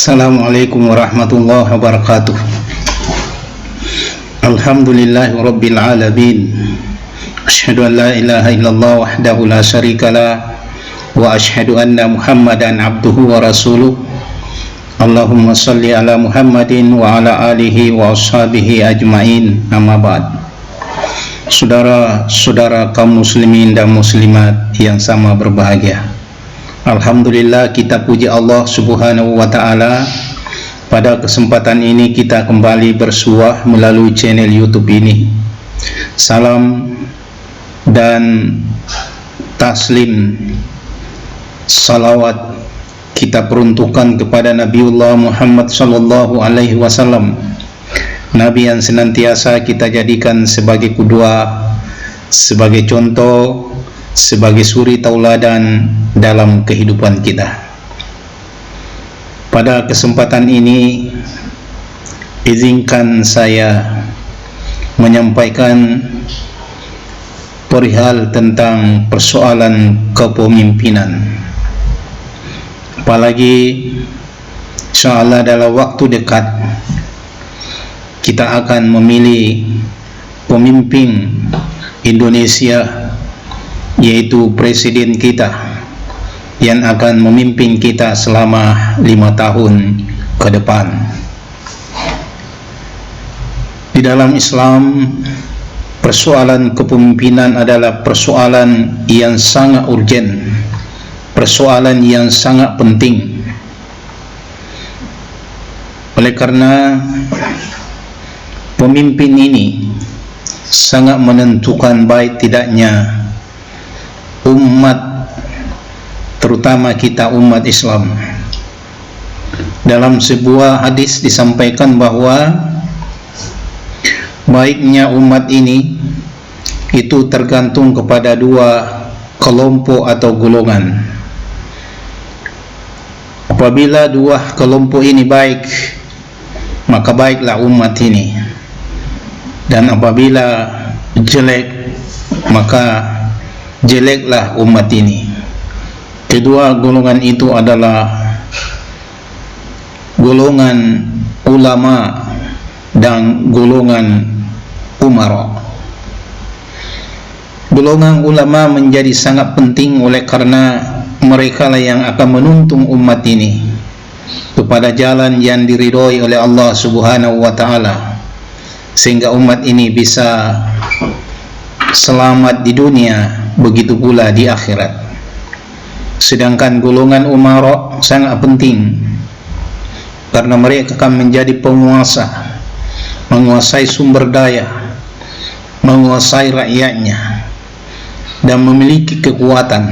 Assalamualaikum warahmatullahi wabarakatuh. Alhamdulillahi rabbil alamin. Asyhadu an la ilaha illallah wahdahu la syarikalah wa asyhadu anna Muhammadan abduhu wa rasuluh. Allahumma salli ala Muhammadin wa ala alihi wa ashabihi ajmain. Amma ba'd. Saudara-saudara kaum muslimin dan muslimat yang sama berbahagia, alhamdulillah, kita puji Allah subhanahu wa ta'ala. Pada kesempatan ini kita kembali bersuah melalui channel YouTube ini. Salam dan taslim salawat kita peruntukkan kepada Nabiullah Muhammad sallallahu alaihi wasallam, Nabi yang senantiasa kita jadikan sebagai qudwah, sebagai contoh, sebagai suri tauladan dalam kehidupan kita. Pada kesempatan ini, izinkan saya menyampaikan perihal tentang persoalan kepemimpinan. Apalagi insyaallah dalam waktu dekat kita akan memilih pemimpin Indonesia, yaitu presiden kita yang akan memimpin kita selama 5 tahun ke depan. Di dalam Islam, persoalan kepemimpinan adalah persoalan yang sangat urgen, persoalan yang sangat penting. Oleh karena pemimpin ini sangat menentukan baik tidaknya umat, terutama kita umat Islam. Dalam sebuah hadis disampaikan bahwa baiknya umat ini itu tergantung kepada 2 kelompok atau golongan. Apabila 2 kelompok ini baik, maka baiklah umat ini. Dan apabila jelek, maka jeleklah umat ini. Kedua golongan itu adalah golongan ulama dan golongan umara. Golongan ulama menjadi sangat penting oleh karena mereka lah yang akan menuntun umat ini kepada jalan yang diridhoi oleh Allah subhanahu wa ta'ala, sehingga umat ini bisa selamat di dunia, begitu pula di akhirat. Sedangkan golongan umara sangat penting karena mereka akan menjadi penguasa, menguasai sumber daya, menguasai rakyatnya, dan memiliki kekuatan,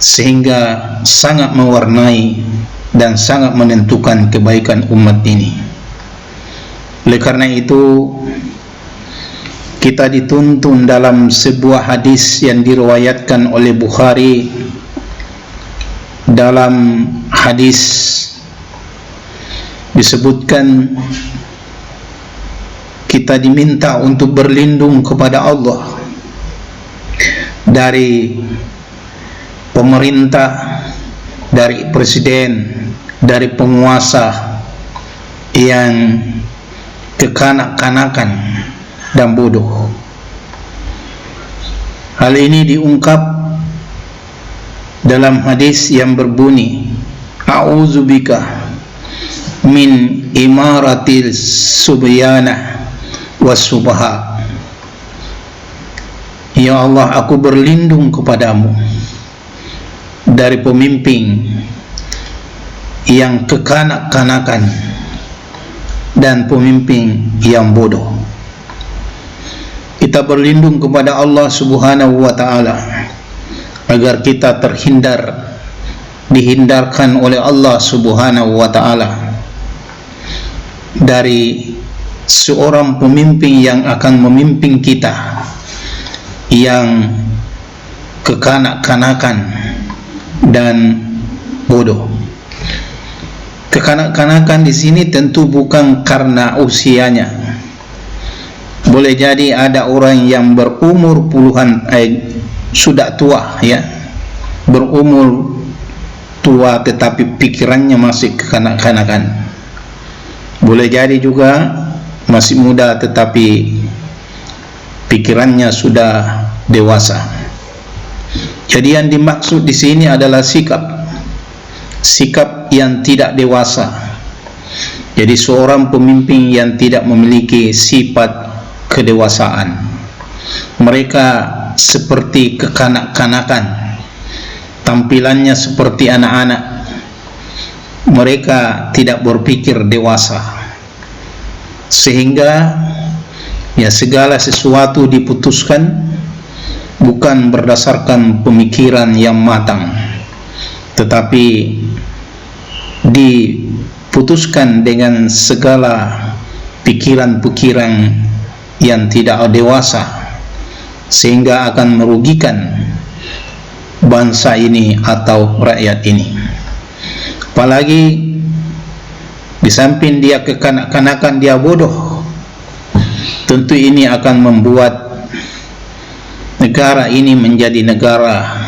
sehingga sangat mewarnai dan sangat menentukan kebaikan umat ini. Oleh karena itu, kita dituntun dalam sebuah hadis yang diriwayatkan oleh Bukhari. Dalam hadis disebutkan kita diminta untuk berlindung kepada Allah dari pemerintah, dari presiden, dari penguasa yang kekanak-kanakan dan bodoh. Hal ini diungkap dalam hadis yang berbunyi, a'udzubika min imaratil subyanah wasubaha. Ya Allah, aku berlindung kepadamu dari pemimpin yang kekanak-kanakan dan pemimpin yang bodoh. Kita berlindung kepada Allah subhanahu wa ta'ala agar kita dihindarkan oleh Allah subhanahu wa ta'ala dari seorang pemimpin yang akan memimpin kita yang kekanak-kanakan dan bodoh. Kekanak-kanakan di sini tentu bukan karena usianya. Boleh jadi ada orang yang berumur puluhan sudah tua, ya, berumur tua tetapi pikirannya masih kekanak-kanakan. Boleh jadi juga masih muda tetapi pikirannya sudah dewasa. Jadi yang dimaksud di sini adalah sikap yang tidak dewasa. Jadi seorang pemimpin yang tidak memiliki sifat kedewasaan. Mereka seperti kekanak-kanakan, tampilannya seperti anak-anak. Mereka tidak berpikir dewasa, sehingga segala sesuatu diputuskan bukan berdasarkan pemikiran yang matang, tetapi diputuskan dengan segala pikiran-pikiran yang tidak dewasa, sehingga akan merugikan bangsa ini atau rakyat ini. Apalagi di samping dia kekanak-kanakan, dia bodoh, tentu ini akan membuat negara ini menjadi negara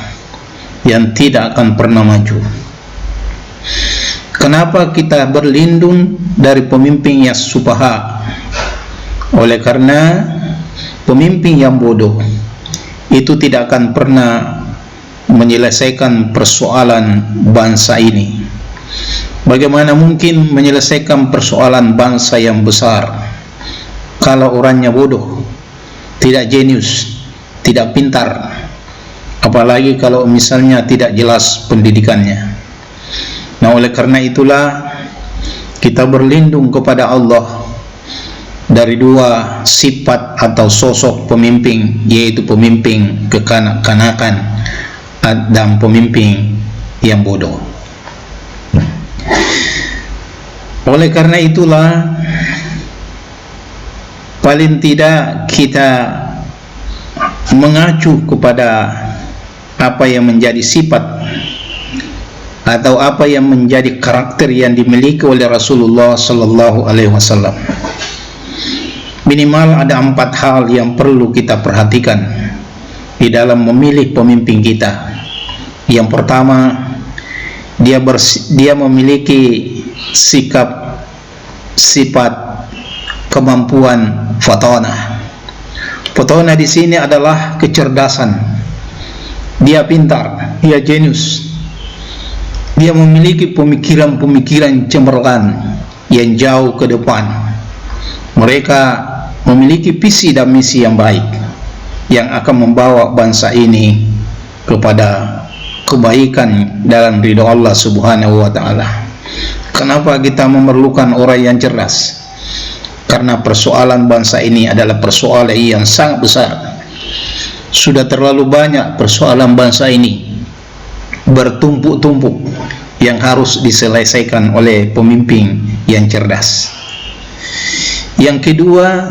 yang tidak akan pernah maju. Kenapa kita berlindung dari pemimpin yang sufaha? Oleh karena pemimpin yang bodoh itu tidak akan pernah menyelesaikan persoalan bangsa ini. Bagaimana mungkin menyelesaikan persoalan bangsa yang besar kalau orangnya bodoh, tidak jenius, tidak pintar, apalagi kalau misalnya tidak jelas pendidikannya. Nah, oleh karena itulah kita berlindung kepada Allah dari dua sifat atau sosok pemimpin, yaitu pemimpin kekanak-kanakan dan pemimpin yang bodoh. Oleh karena itulah paling tidak kita mengacu kepada apa yang menjadi sifat atau apa yang menjadi karakter yang dimiliki oleh Rasulullah sallallahu alaihi wasallam. Minimal ada 4 hal yang perlu kita perhatikan di dalam memilih pemimpin kita. Yang pertama, dia memiliki sifat kemampuan fatonah. Fatonah di sini adalah kecerdasan. Dia pintar, dia jenius. Dia memiliki pemikiran-pemikiran cemerlang yang jauh ke depan. Mereka memiliki visi dan misi yang baik yang akan membawa bangsa ini kepada kebaikan dalam ridha Allah Subhanahu wa taala. Kenapa kita memerlukan orang yang cerdas? Karena persoalan bangsa ini adalah persoalan yang sangat besar. Sudah terlalu banyak persoalan bangsa ini bertumpuk-tumpuk yang harus diselesaikan oleh pemimpin yang cerdas. Yang kedua,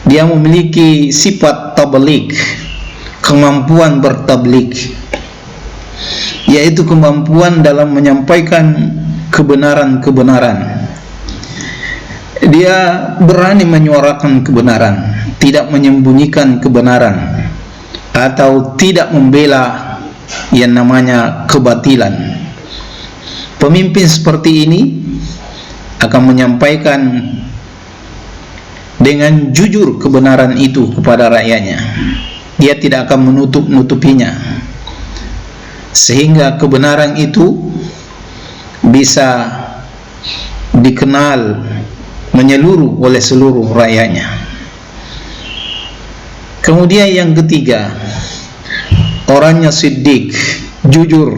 dia memiliki sifat tabligh, kemampuan bertabligh, yaitu kemampuan dalam menyampaikan kebenaran-kebenaran. Dia berani menyuarakan kebenaran, tidak menyembunyikan kebenaran, atau tidak membela yang namanya kebatilan. Pemimpin seperti ini akan menyampaikan dengan jujur kebenaran itu kepada rakyatnya. Dia tidak akan menutup-nutupinya, sehingga kebenaran itu bisa dikenal menyeluruh oleh seluruh rakyatnya. Kemudian yang ketiga, orangnya siddiq, jujur,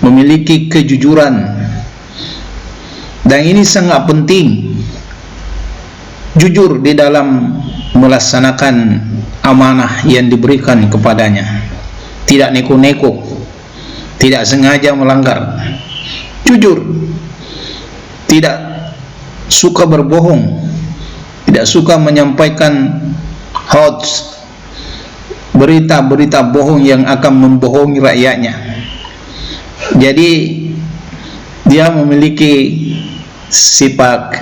memiliki kejujuran. Dan ini sangat penting, jujur di dalam melaksanakan amanah yang diberikan kepadanya, tidak neko-neko, tidak sengaja melanggar, jujur, tidak suka berbohong, tidak suka menyampaikan hoax, berita-berita bohong yang akan membohongi rakyatnya. Jadi dia memiliki sifat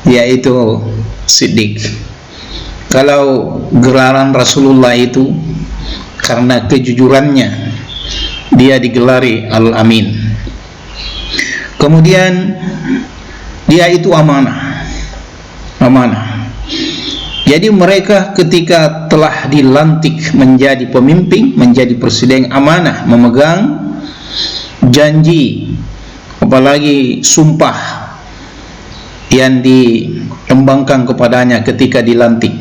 yaitu siddiq. Kalau gelaran Rasulullah itu karena kejujurannya, dia digelari Al-Amin. Kemudian dia itu amanah. Jadi mereka ketika telah dilantik menjadi pemimpin, menjadi presiden, amanah, memegang janji, apalagi sumpah yang ditembangkan kepadanya ketika dilantik.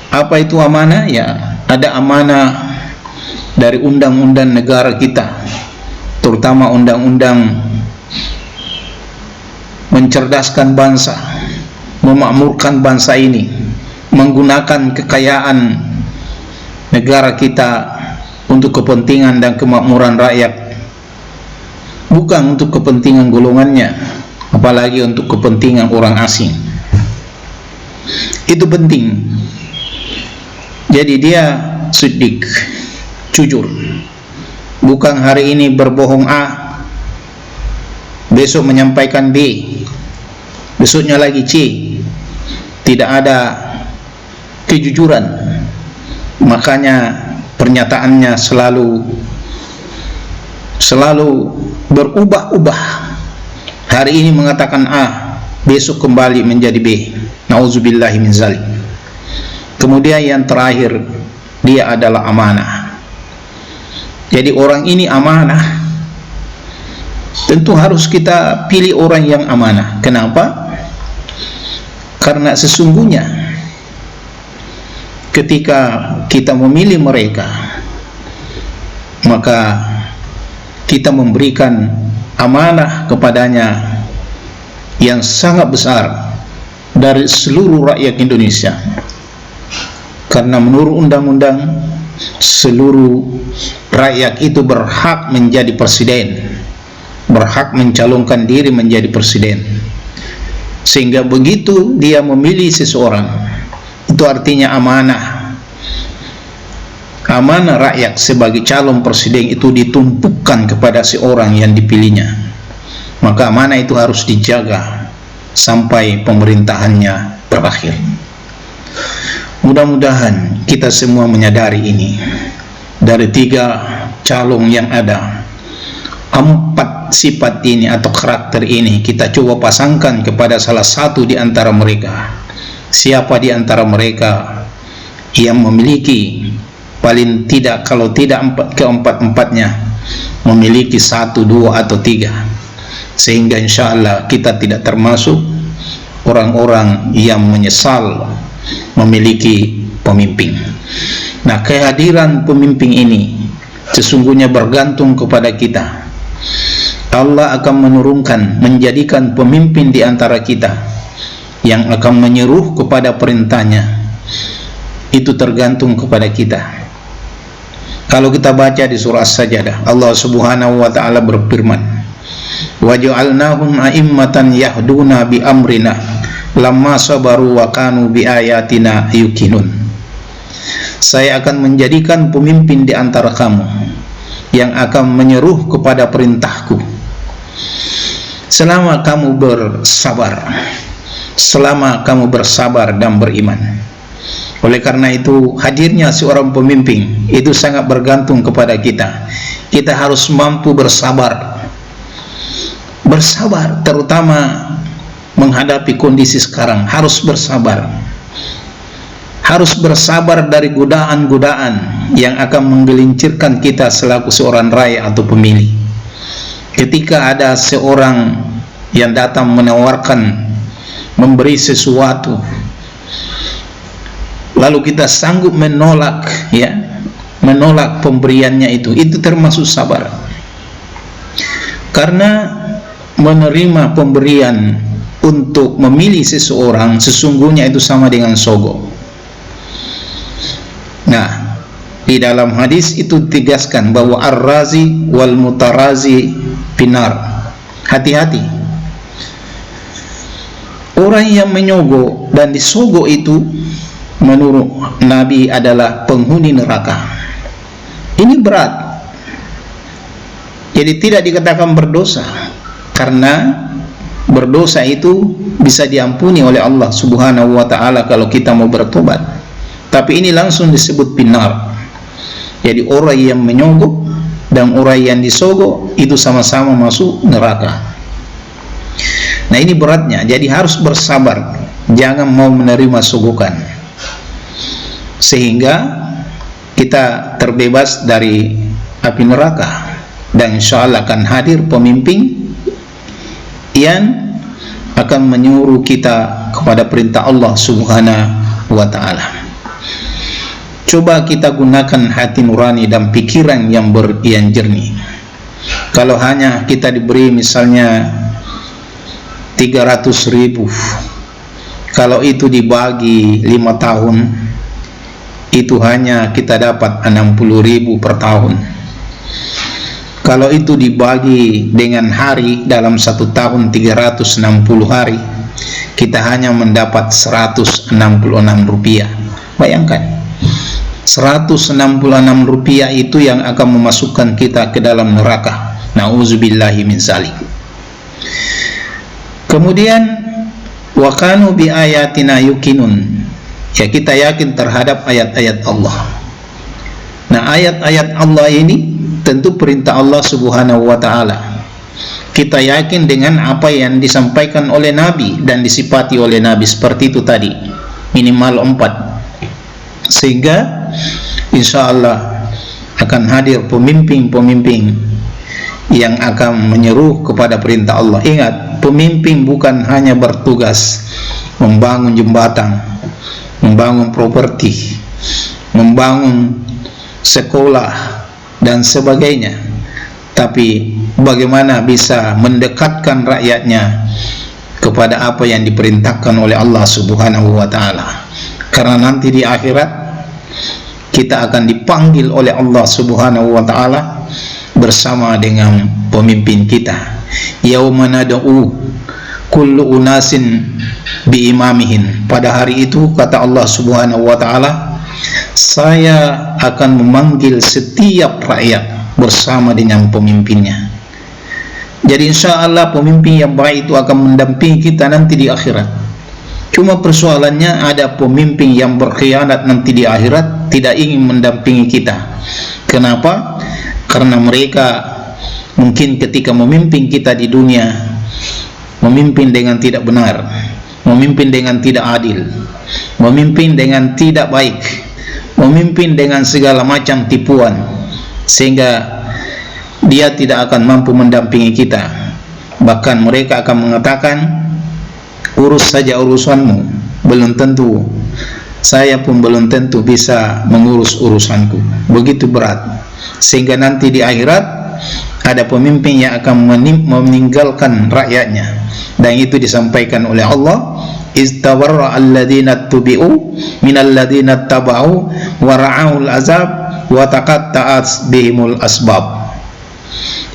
Apa itu amanah? Ya, ada amanah dari undang-undang negara kita, terutama undang-undang mencerdaskan bangsa, memakmurkan bangsa ini, menggunakan kekayaan negara kita untuk kepentingan dan kemakmuran rakyat, bukan untuk kepentingan golongannya, apalagi untuk kepentingan orang asing. Itu penting. Jadi dia siddiq, jujur, bukan hari ini berbohong A, besok menyampaikan B, besoknya lagi C. Tidak ada kejujuran, makanya pernyataannya selalu berubah-ubah. Hari ini mengatakan A, besok kembali menjadi B. Nauzubillahi min zalik. Kemudian yang terakhir, dia adalah amanah. Jadi orang ini amanah. Tentu harus kita pilih orang yang amanah. Kenapa? Karena sesungguhnya ketika kita memilih mereka, maka kita memberikan amanah kepadanya yang sangat besar dari seluruh rakyat Indonesia. Karena menurut undang-undang, seluruh rakyat itu berhak menjadi presiden, berhak mencalonkan diri menjadi presiden. Sehingga begitu dia memilih seseorang, itu artinya amanah. Amanah rakyat sebagai calon presiden itu ditumpukan kepada seorang yang dipilihnya. Maka amanah itu harus dijaga sampai pemerintahannya berakhir. Mudah-mudahan kita semua menyadari ini. Dari 3 calon yang ada, 4 sifat ini atau karakter ini kita coba pasangkan kepada salah satu di antara mereka. Siapa di antara mereka yang memiliki, paling tidak kalau tidak keempat-empatnya, memiliki 1, 2 atau 3, sehingga insya Allah kita tidak termasuk orang-orang yang menyesal memiliki pemimpin. Nah, kehadiran pemimpin ini sesungguhnya bergantung kepada kita. Allah akan menurunkan, menjadikan pemimpin di antara kita yang akan menyeru kepada perintahnya. Itu tergantung kepada kita. Kalau kita baca di surah As-Sajdah, Allah Subhanahu wa ta'ala berfirman, "Waja'alnahum a'immatan yahduna bi amrina lamma sabaru wa kanu bi ayatina yuqinun." Saya akan menjadikan pemimpin di antara kamu yang akan menyeru kepada perintahku selama kamu bersabar dan beriman. Oleh karena itu, hadirnya seorang pemimpin itu sangat bergantung kepada kita. Kita harus mampu bersabar, terutama menghadapi kondisi sekarang. Harus bersabar dari godaan-godaan yang akan menggelincirkan kita selaku seorang rakyat atau pemilih. Ketika ada seorang yang datang menawarkan, memberi sesuatu, lalu kita sanggup menolak pemberiannya, itu termasuk sabar. Karena menerima pemberian untuk memilih seseorang sesungguhnya itu sama dengan sogok. Nah, di dalam hadis itu ditegaskan bahwa ar-razi wal mutarazi finar. Hati-hati. Orang yang menyogok dan disogok itu menurut Nabi adalah penghuni neraka. Ini berat. Jadi tidak dikatakan berdosa, karena berdosa itu bisa diampuni oleh Allah Subhanahu wa ta'ala kalau kita mau bertobat. Tapi ini langsung disebut pinar. Jadi orang yang menyogok dan orang yang disogok itu sama-sama masuk neraka. Nah, ini beratnya, jadi harus bersabar, jangan mau menerima sogokan, sehingga kita terbebas dari api neraka. Dan insya Allah akan hadir pemimpin yang akan menyuruh kita kepada perintah Allah Subhanahu wa ta'ala. Coba kita gunakan hati nurani dan pikiran yang jernih. Kalau hanya kita diberi misalnya 300.000, kalau itu dibagi 5 tahun, itu hanya kita dapat 60.000 per tahun. Kalau itu dibagi dengan hari, dalam 1 tahun 360 hari, kita hanya mendapat 166 rupiah. Bayangkan, 166 rupiah itu yang akan memasukkan kita ke dalam neraka. Na'udzubillahi min zalik. Kemudian wa kanu bi ayatina yuqinun, ya kita yakin terhadap ayat-ayat Allah. Nah, ayat-ayat Allah ini tentu perintah Allah Subhanahu wa ta'ala. Kita yakin dengan apa yang disampaikan oleh Nabi dan disifati oleh Nabi seperti itu tadi, minimal 4. Sehingga insya Allah akan hadir pemimpin-pemimpin yang akan menyeru kepada perintah Allah. Ingat, pemimpin bukan hanya bertugas membangun jembatan, membangun properti, membangun sekolah dan sebagainya, tapi bagaimana bisa mendekatkan rakyatnya kepada apa yang diperintahkan oleh Allah Subhanahu wa ta'ala. Karena nanti di akhirat kita akan dipanggil oleh Allah Subhanahu wa ta'ala bersama dengan pemimpin kita. Yauma nad'u kullu unasin bi imamihin. Pada hari itu kata Allah Subhanahu wa ta'ala, saya akan memanggil setiap rakyat bersama dengan pemimpinnya. Jadi insya Allah pemimpin yang baik itu akan mendampingi kita nanti di akhirat. Cuma persoalannya ada pemimpin yang berkhianat nanti di akhirat, tidak ingin mendampingi kita. Kenapa? Karena mereka mungkin ketika memimpin kita di dunia, memimpin dengan tidak benar, memimpin dengan tidak adil, memimpin dengan tidak baik, memimpin dengan segala macam tipuan, sehingga dia tidak akan mampu mendampingi kita. Bahkan mereka akan mengatakan, urus saja urusanmu, belum tentu, saya pun belum tentu bisa mengurus urusanku. Begitu berat, sehingga nanti di akhirat ada pemimpin yang akan meninggalkan rakyatnya. Dan itu disampaikan oleh Allah, istawarra alladhina tubi'u minal ladhina taba'u wa ra'aul azab wa taqatta'at bihimul asbab.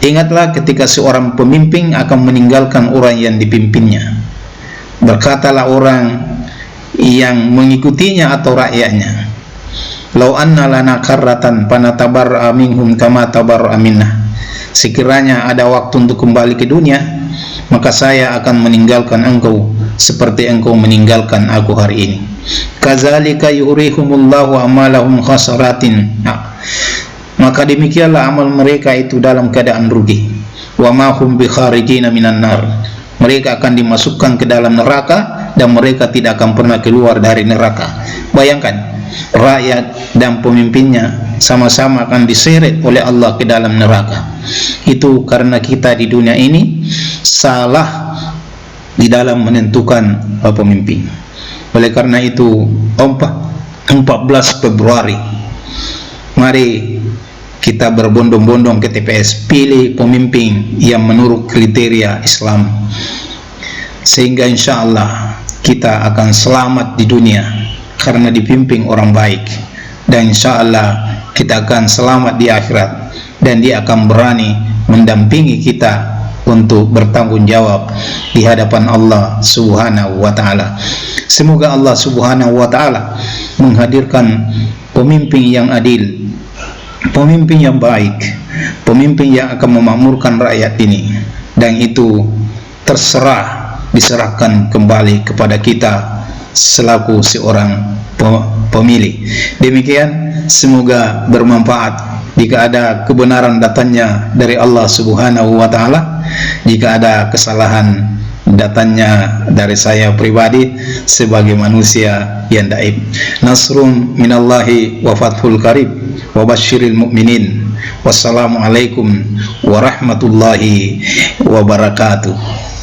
Ingatlah ketika seorang pemimpin akan meninggalkan orang yang dipimpinnya. Berkatalah orang yang mengikutinya atau rakyatnya, lau anna lana karratan panatabarra minhum kama tabarra minna. Sekiranya ada waktu untuk kembali ke dunia, maka saya akan meninggalkan engkau seperti engkau meninggalkan aku hari ini. Kadzalika yurihumullahu amalahum khasaratin. Maka demikianlah amal mereka itu dalam keadaan rugi. Wa ma hum bikharijina minan nar. Mereka akan dimasukkan ke dalam neraka dan mereka tidak akan pernah keluar dari neraka. Bayangkan, rakyat dan pemimpinnya sama-sama akan diseret oleh Allah ke dalam neraka. Itu karena kita di dunia ini salah di dalam menentukan pemimpin. Oleh karena itu 14 Februari mari kita berbondong-bondong ke TPS, pilih pemimpin yang menurut kriteria Islam, sehingga insya Allah kita akan selamat di dunia karena dipimpin orang baik, dan insya Allah kita akan selamat di akhirat dan dia akan berani mendampingi kita untuk bertanggung jawab di hadapan Allah Subhanahu wa ta'ala. Semoga Allah Subhanahu wa ta'ala menghadirkan pemimpin yang adil, pemimpin yang baik, pemimpin yang akan memakmurkan rakyat ini, dan itu terserah, diserahkan kembali kepada kita selaku seorang pemilih. Demikian, semoga bermanfaat. Jika ada kebenaran datangnya dari Allah Subhanahu wa Ta'ala, jika ada kesalahan datangnya dari saya pribadi sebagai manusia yang daib. Nasrum minallahi wa fathul qarib wa basyiril mu'minin. Wassalamualaikum warahmatullahi wabarakatuh.